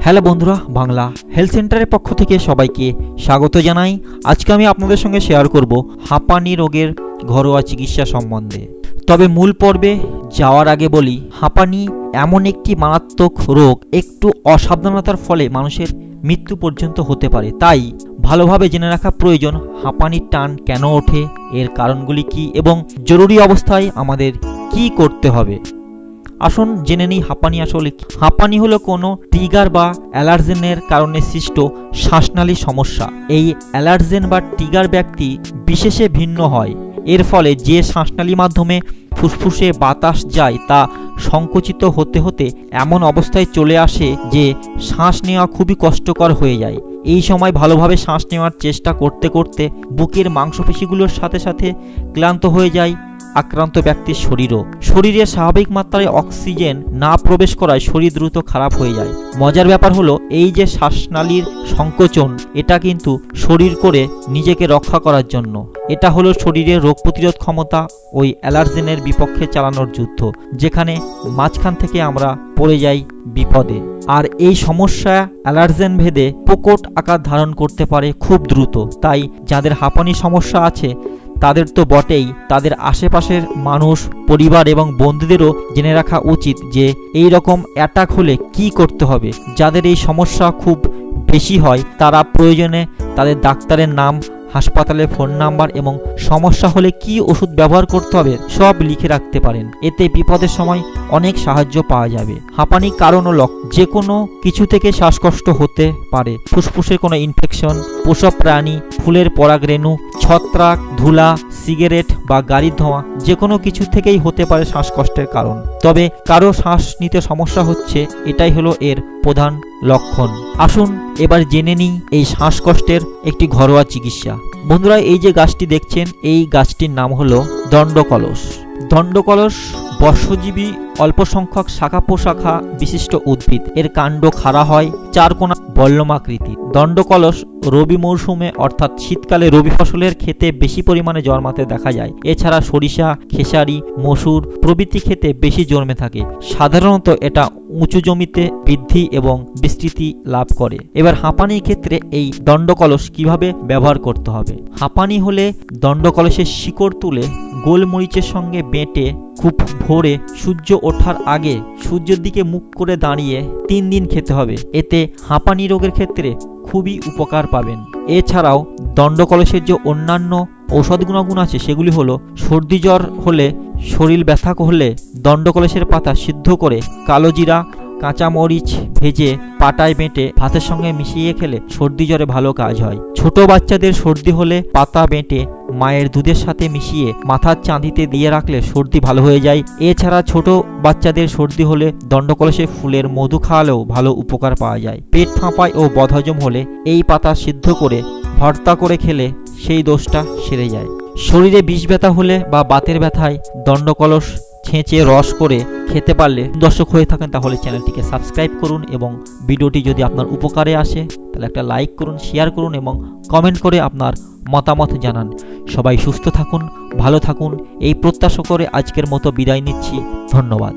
Hello বন্ধুরা, Bangla health সেন্টারের পক্ষ থেকে সবাইকে স্বাগত জানাই। আজকে আমি আপনাদের সঙ্গে শেয়ার করব হাঁপানি রোগের ঘরোয়া চিকিৎসা সম্বন্ধে। তবে মূল পর্বে যাওয়ার আগে বলি, হাঁপানি এমন একটি মারাত্মক রোগ, একটু অসাবধানতার ফলে মানুষের মৃত্যু পর্যন্ত হতে পারে। তাই ভালোভাবে জেনে রাখা প্রয়োজন হাঁপানির টান কেন ওঠে, এর কারণগুলি কি এবং জরুরি অবস্থায় আমাদের কি করতে হবে। আসুন জেনে নিই হাঁপানি আসলে কি। হাঁপানি হলো কোনো ট্রিগার বা অ্যালার্জেনের কারণে সৃষ্ট শ্বাসনালী সমস্যা। এই অ্যালার্জেন বা ট্রিগার ব্যক্তি বিশেষে ভিন্ন হয়। এর ফলে যে শ্বাসনালীর মাধ্যমে ফুসফুসে বাতাস যায় তা সংকুচিত হতে হতে এমন অবস্থায় চলে আসে যে শ্বাস নেওয়া খুবই কষ্টকর হয়ে যায়। এই সময় ভালোভাবে শ্বাস নেওয়ার চেষ্টা করতে করতে বুকের মাংসপেশিগুলোর সাথে সাথে ক্লান্ত হয়ে যায় আক্রান্ত ব্যক্তির শরীরও। শরীরে স্বাভাবিক মাত্রায় অক্সিজেন না প্রবেশ করায় শরীর দ্রুত খারাপ হয়ে যায়। মজার ব্যাপার হলো, এই যে শ্বাসনালীর সংকোচন, এটা কিন্তু শরীর করে নিজেকে রক্ষা করার জন্য। এটা হলো শরীরের রোগ প্রতিরোধ ক্ষমতা ওই অ্যালার্জেনের বিপক্ষে চালানোর যুদ্ধ, যেখানে মাঝখান থেকে আমরা পড়ে যাই বিপদে। আর এই সমস্যা অ্যালার্জেন ভেদে প্রকট আকার ধারণ করতে পারে খুব দ্রুত। তাই যাদের হাঁপানির সমস্যা আছে তাদের তো বটেই, তাদের আশেপাশের মানুষ, পরিবার এবং বন্ধুদেরও জেনে রাখা উচিত যে এই রকম অ্যাটাক হলে কি করতে হবে। যাদের এই সমস্যা খুব বেশি হয় তারা প্রয়োজনে তাদের ডাক্তারের নাম, হাসপাতালের ফোন নাম্বার এবং সমস্যা হলে কি ওষুধ ব্যবহার করতে হবে সব লিখে রাখতে পারেন। এতে বিপদের সময় অনেক সাহায্য পাওয়া যাবে। হাঁপানি কারণ ও লক্ষণ: যে কোনো কিছু থেকে শ্বাসকষ্ট হতে পারে। ফুসফুসের কোনো ইনফেকশন, পোষক প্রাণী, ফুলের পরাগরেণু, ছত্রাক, ধুলা, সিগারেট বা গাড়ির ধোঁয়া, যে কোনো কিছু থেকেই হতে পারে শ্বাসকষ্টের কারণ। তবে কারো শ্বাস নিতে সমস্যা হচ্ছে, এটাই হলো এর প্রধান লক্ষণ। আসুন এবার জেনে নিই এই শ্বাসকষ্টের একটি ঘরোয়া চিকিৎসা। বন্ধুরা, এই যে গাছটি দেখছেন, এই গাছটির নাম হলো দণ্ডকলস। দণ্ডকলস বর্ষজীবী অল্প সংখ্যক শাখা প্রশাখা বিশিষ্ট উদ্ভিদ। এর কাণ্ড খাড়া হয়, চারকোনা বল্লমাকৃতি। দণ্ডকলস রবি মৌসুমে অর্থাৎ শীতকালে রবি ফসলের ক্ষেতে বেশি পরিমাণে জন্মাতে দেখা যায়। এছাড়া সরিষা, খেসারি, মসুর প্রভৃতি ক্ষেতে বেশি জন্মে থাকে। সাধারণত এটা উঁচু জমিতে বৃদ্ধি এবং বিস্তৃতি লাভ করে। এবার হাঁপানির ক্ষেত্রে এই দণ্ডকলস কিভাবে ব্যবহার করতে হবে। হাঁপানি হলে দণ্ডকলসের শিকড় তুলে গোলমরিচের সঙ্গে বেটে খুব ভোরে সূর্য ওঠার আগে সূর্যের দিকে মুখ করে দাঁড়িয়ে 3 দিন খেতে হবে। এতে হাঁপানি রোগের ক্ষেত্রে খুবই উপকার পাবেন। এছাড়াও দণ্ডকলসের যে অন্যান্য ঔষধ গুণাগুণ আছে সেগুলি হলো, সর্দি জ্বর হলে, শরীর ব্যথা হলে দণ্ডকলসের পাতা সিদ্ধ করে কালো জিরা, কাঁচামরিচ ভেজে পাটায় বেটে ভাতের সঙ্গে মিশিয়ে খেলে সর্দি জ্বরে ভালো কাজ হয়। ছোট বাচ্চাদের সর্দি হলে পাতা বেটে মায়ের দুধের সাথে মিশিয়ে মাথার চাঁদিতে দিয়ে রাখলে সর্দি ভালো হয়ে যায়। এছাড়া ছোট বাচ্চাদের সর্দি হলে দণ্ডকলসের ফুলের মধু খাওয়ালেও ভালো উপকার পাওয়া যায়। পেট ফাঁপায় ও বদহজম হলে এই পাতা সিদ্ধ করে ভর্তা করে খেলে সেই দোষটা সেরে যায়। শরীরে বিষ ব্যথা হলে বা বাতের ব্যথায় দণ্ডকলস ছেঁচে রস করে খেতে পারলে, দর্শক হয়ে থাকেন তাহলে চ্যানেলটিকে সাবস্ক্রাইব করুন এবং ভিডিওটি যদি আপনার উপকারে আসে তাহলে একটা লাইক করুন, শেয়ার করুন এবং কমেন্ট করে আপনার মতামত জানান। সবাই সুস্থ থাকুন, ভালো থাকুন, এই প্রত্যাশা করে আজকের মতো বিদায় নিচ্ছি। ধন্যবাদ।